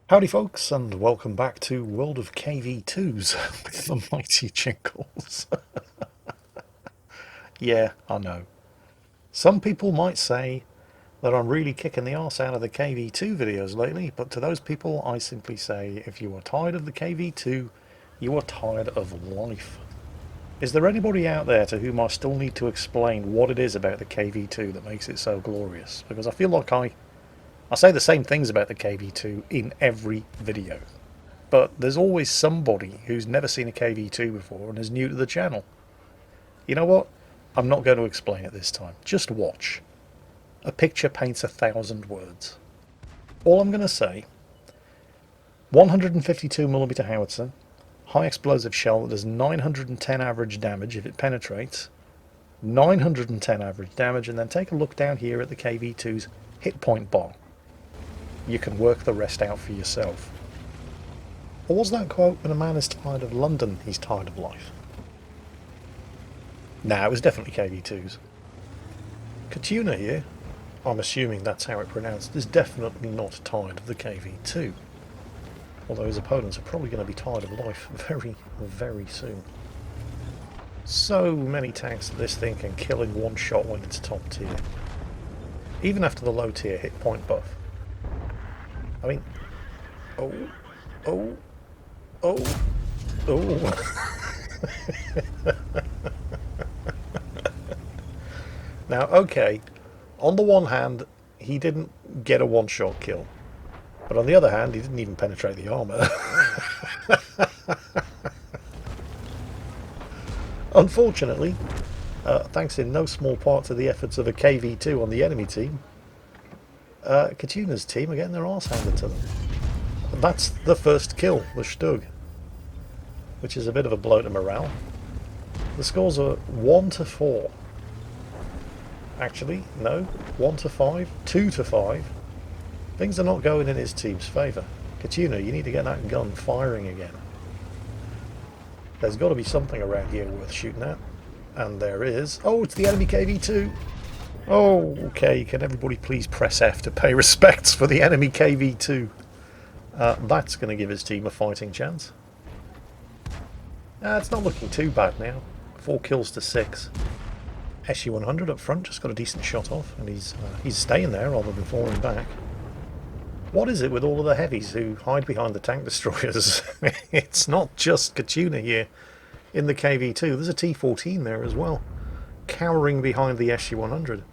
Howdy folks, and welcome back to World of KV2s with the mighty Jingles. Yeah, I know. Some people might say that I'm really kicking the arse out of the KV2 videos lately, but to those people I simply say, if you are tired of the KV2, you are tired of life. Is there anybody out there to whom I still need to explain what it is about the KV2 that makes it so glorious? Because I feel like I say the same things about the KV2 in every video. But there's always somebody who's never seen a KV2 before and is new to the channel. You know what? I'm not going to explain it this time. Just watch. A picture paints 1,000 words. All I'm going to say, 152mm howitzer, high explosive shell that does 910 average damage if it penetrates, 910 average damage, and then take a look down here at the KV2's hit point bar. You can work the rest out for yourself. Or was that quote, when a man is tired of London, he's tired of life? Nah, it was definitely KV2s. Katuna here, I'm assuming that's how it's pronounced, is definitely not tired of the KV2. Although his opponents are probably going to be tired of life very, very soon. So many tanks that this thing can kill in one shot when it's top tier. Even after the low tier hit point buff. I mean, oh. Now, okay, on the one hand, he didn't get a one-shot kill. But on the other hand, he didn't even penetrate the armour. Unfortunately, thanks in no small part to the efforts of a KV2 on the enemy team, Katuna's team are getting their arse handed to them. That's the first kill, the Stug, which is a bit of a blow to morale. The scores are 1-4. Actually, no, 1-5, 2-5. Things are not going in his team's favour. Katuna, you need to get that gun firing again. There's got to be something around here worth shooting at. And there is. Oh, it's the enemy KV2. Oh, okay, can everybody please press F to pay respects for the enemy KV2? That's going to give his team a fighting chance. It's not looking too bad now. 4 kills to 6. SU-100 up front just got a decent shot off, and he's staying there rather than falling back. What is it with all of the heavies who hide behind the tank destroyers? It's not just Katuna here in the KV2. There's a T-14 there as well, cowering behind the SU-100.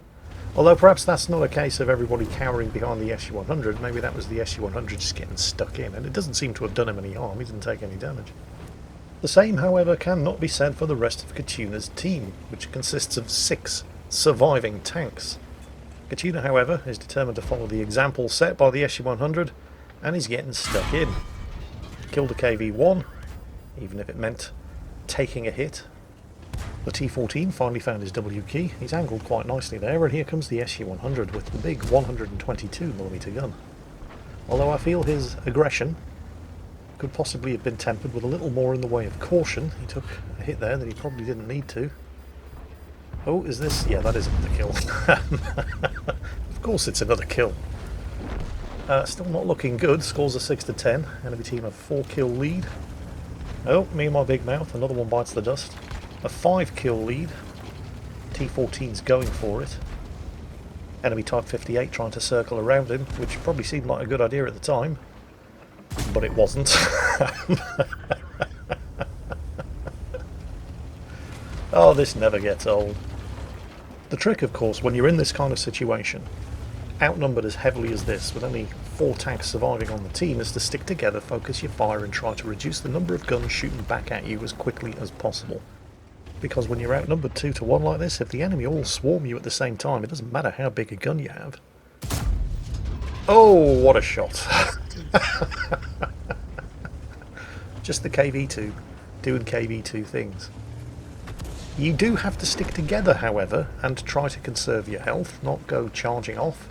Although perhaps that's not a case of everybody cowering behind the SU-100. Maybe that was the SU-100 just getting stuck in, and it doesn't seem to have done him any harm. He didn't take any damage. The same, however, cannot be said for the rest of Katuna's team, which consists of 6 surviving tanks. Katuna, however, is determined to follow the example set by the SU-100, and is getting stuck in. Killed a KV-1, even if it meant taking a hit. The T-14 finally found his W key. He's angled quite nicely there, and here comes the SU-100 with the big 122mm gun. Although I feel his aggression could possibly have been tempered with a little more in the way of caution. He took a hit there that he probably didn't need to. Oh, is this? Yeah, that is another kill. Of course it's another kill. Still not looking good. Scores are 6-10. Enemy team a 4-kill lead. Oh, me and my big mouth. Another one bites the dust. A 5-kill lead. T-14's going for it. Enemy Type 58 trying to circle around him, which probably seemed like a good idea at the time. But it wasn't. Oh, this never gets old. The trick, of course, when you're in this kind of situation, outnumbered as heavily as this, with only 4 tanks surviving on the team, is to stick together, focus your fire, and try to reduce the number of guns shooting back at you as quickly as possible. Because when you're outnumbered 2-1 like this, if the enemy all swarm you at the same time, it doesn't matter how big a gun you have. Oh, what a shot. Just the KV2 doing KV2 things. You do have to stick together, however, and try to conserve your health, not go charging off,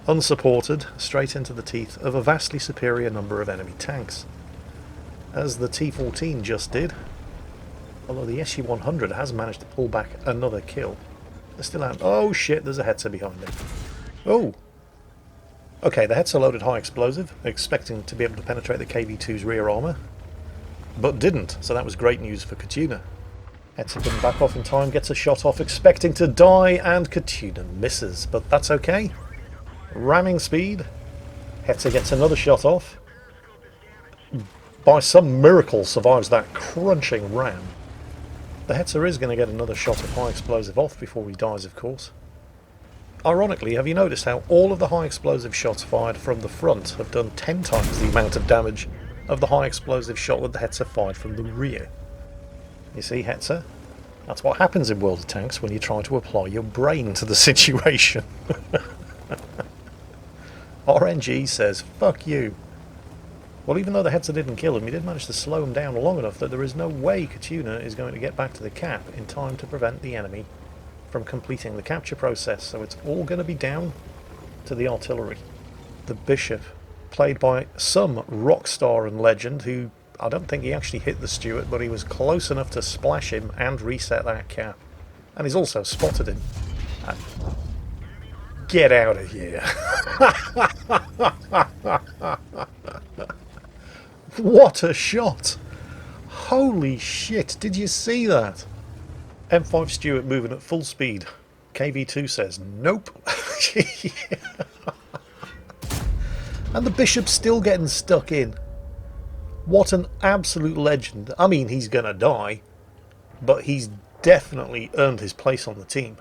unsupported, straight into the teeth of a vastly superior number of enemy tanks, as the T-14 just did, although the SU-100 has managed to pull back another kill. They're still out. Oh shit, there's a hetzer behind him. Oh! Okay, the Hetzer loaded high explosive, expecting to be able to penetrate the KV-2's rear armour, but didn't, so that was great news for Kachuna. Hetzer couldn't back off in time, gets a shot off, expecting to die, and Kachuna misses, but that's okay. Ramming speed. Hetzer gets another shot off. By some miracle survives that crunching ram. The Hetzer is going to get another shot of high explosive off before he dies, of course. Ironically, have you noticed how all of the high explosive shots fired from the front have done 10 times the amount of damage of the high explosive shot that the Hetzer fired from the rear? You see, Hetzer? That's what happens in World of Tanks when you try to apply your brain to the situation. RNG says, fuck you. Well, even though the Hetzer didn't kill him, he did manage to slow him down long enough that there is no way Kachuna is going to get back to the cap in time to prevent the enemy from completing the capture process, so it's all going to be down to the artillery. The Bishop, played by some rock star and legend who, I don't think he actually hit the Stuart, but he was close enough to splash him and reset that cap. And he's also spotted him. And get out of here. What a shot! Holy shit, did you see that? M5 Stuart moving at full speed. KV2 says nope. And the Bishop's still getting stuck in. What an absolute legend. I mean, he's gonna die, but he's definitely earned his place on the team.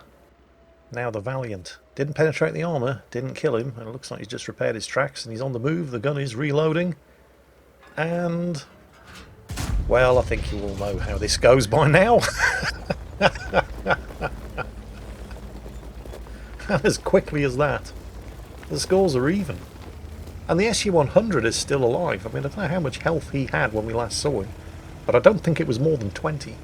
Now the Valiant. Didn't penetrate the armour, didn't kill him, and it looks like he's just repaired his tracks and he's on the move. The gun is reloading. And, well, I think you all know how this goes by now. And as quickly as that, the scores are even. And the SU-100 is still alive. I mean, I don't know how much health he had when we last saw him, but I don't think it was more than 20.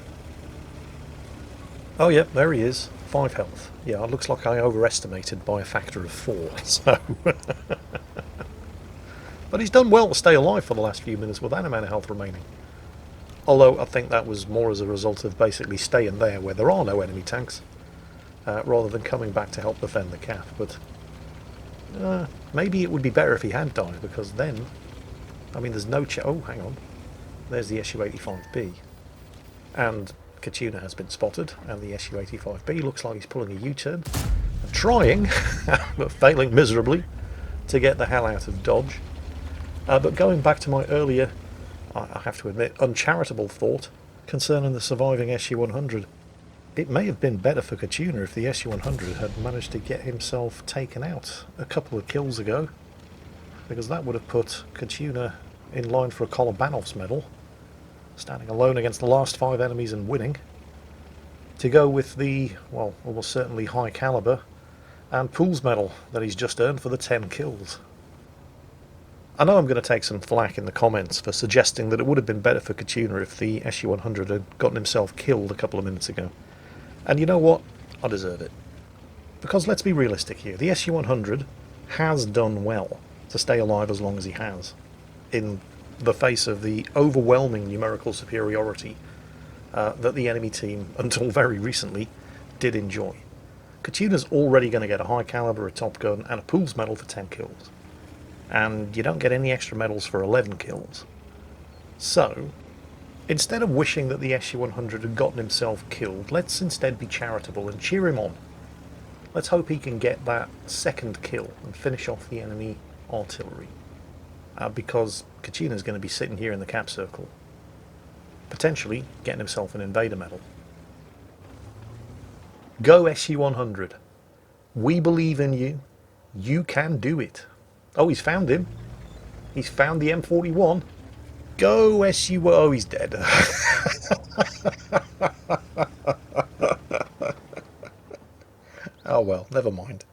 Oh, yep, there he is. 5 health. Yeah, it looks like I overestimated by a factor of 4, so... But he's done well to stay alive for the last few minutes with that amount of health remaining. Although I think that was more as a result of basically staying there where there are no enemy tanks, rather than coming back to help defend the cap. But maybe it would be better if he had died, because then, I mean, there's no oh, hang on. There's the SU-85B. And Kachuna has been spotted, and the SU-85B looks like he's pulling a U-turn, and trying, but failing miserably, to get the hell out of Dodge. But going back to my earlier, I have to admit, uncharitable thought concerning the surviving SU-100, it may have been better for Kachuna if the SU-100 had managed to get himself taken out a couple of kills ago, because that would have put Kachuna in line for a Kolobanov's medal, standing alone against the last 5 enemies and winning, to go with the, well, almost certainly high caliber and Pool's medal that he's just earned for the 10 kills. I know I'm going to take some flack in the comments for suggesting that it would have been better for Kachuna if the SU-100 had gotten himself killed a couple of minutes ago. And you know what? I deserve it. Because let's be realistic here. The SU-100 has done well to stay alive as long as he has, in the face of the overwhelming numerical superiority that the enemy team, until very recently, did enjoy. Kachuna's already going to get a high caliber, a top gun, and a Pool's medal for 10 kills. And you don't get any extra medals for 11 kills. So, instead of wishing that the SU-100 had gotten himself killed, let's instead be charitable and cheer him on. Let's hope he can get that second kill and finish off the enemy artillery. Because Kachuna's going to be sitting here in the cap circle, potentially getting himself an invader medal. Go SU-100. We believe in you. You can do it. Oh, he's found him. He's found the M41. Go SU... Oh, he's dead. Oh, well, never mind.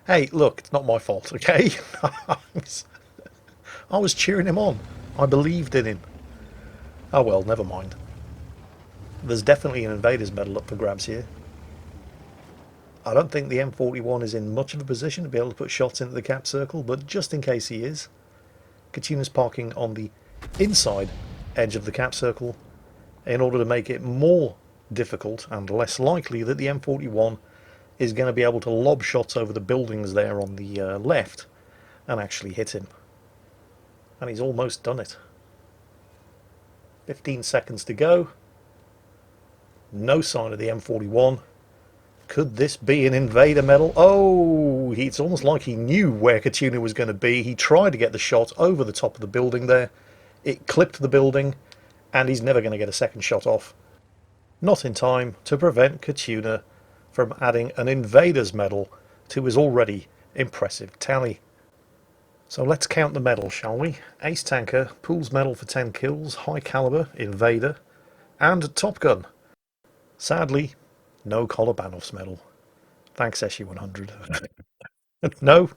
Hey, look, it's not my fault, okay? I was cheering him on. I believed in him. Oh, well, never mind. There's definitely an invader's medal up for grabs here. I don't think the M41 is in much of a position to be able to put shots into the cap circle, but just in case he is, Kachuna's parking on the inside edge of the cap circle in order to make it more difficult and less likely that the M41 is going to be able to lob shots over the buildings there on the left and actually hit him. And he's almost done it. 15 seconds to go. No sign of the M41. Could this be an invader medal? Oh, it's almost like he knew where Kachuna was going to be. He tried to get the shot over the top of the building there. It clipped the building, and he's never going to get a second shot off. Not in time to prevent Kachuna from adding an invader's medal to his already impressive tally. So let's count the medals, shall we? Ace Tanker, Pool's medal for 10 kills, High Caliber, Invader, and Top Gun. Sadly, no Kolobanov's medal. Thanks, SU-100. No,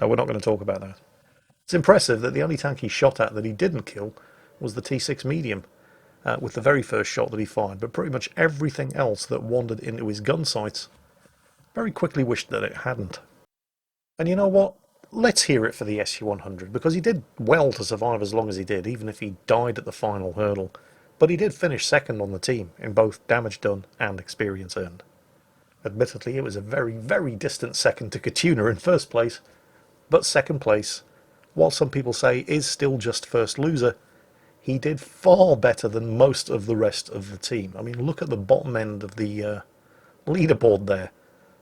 we're not going to talk about that. It's impressive that the only tank he shot at that he didn't kill was the T6 medium, with the very first shot that he fired, but pretty much everything else that wandered into his gun sights very quickly wished that it hadn't. And you know what? Let's hear it for the SU-100, because he did well to survive as long as he did, even if he died at the final hurdle. But he did finish second on the team in both damage done and experience earned. Admittedly, it was a very, very distant second to Kachuna in first place, but second place, while some people say is still just first loser, he did far better than most of the rest of the team. I mean, look at the bottom end of the leaderboard there.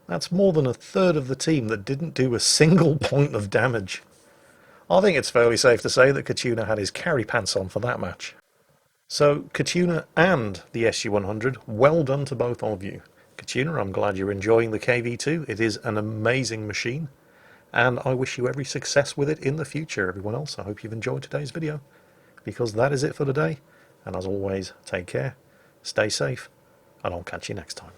That's more than a third of the team that didn't do a single point of damage. I think it's fairly safe to say that Kachuna had his carry pants on for that match. So, Kachuna and the SU-100, well done to both of you. Kachuna, I'm glad you're enjoying the KV2. It is an amazing machine, and I wish you every success with it in the future. Everyone else, I hope you've enjoyed today's video, because that is it for today. And as always, take care, stay safe, and I'll catch you next time.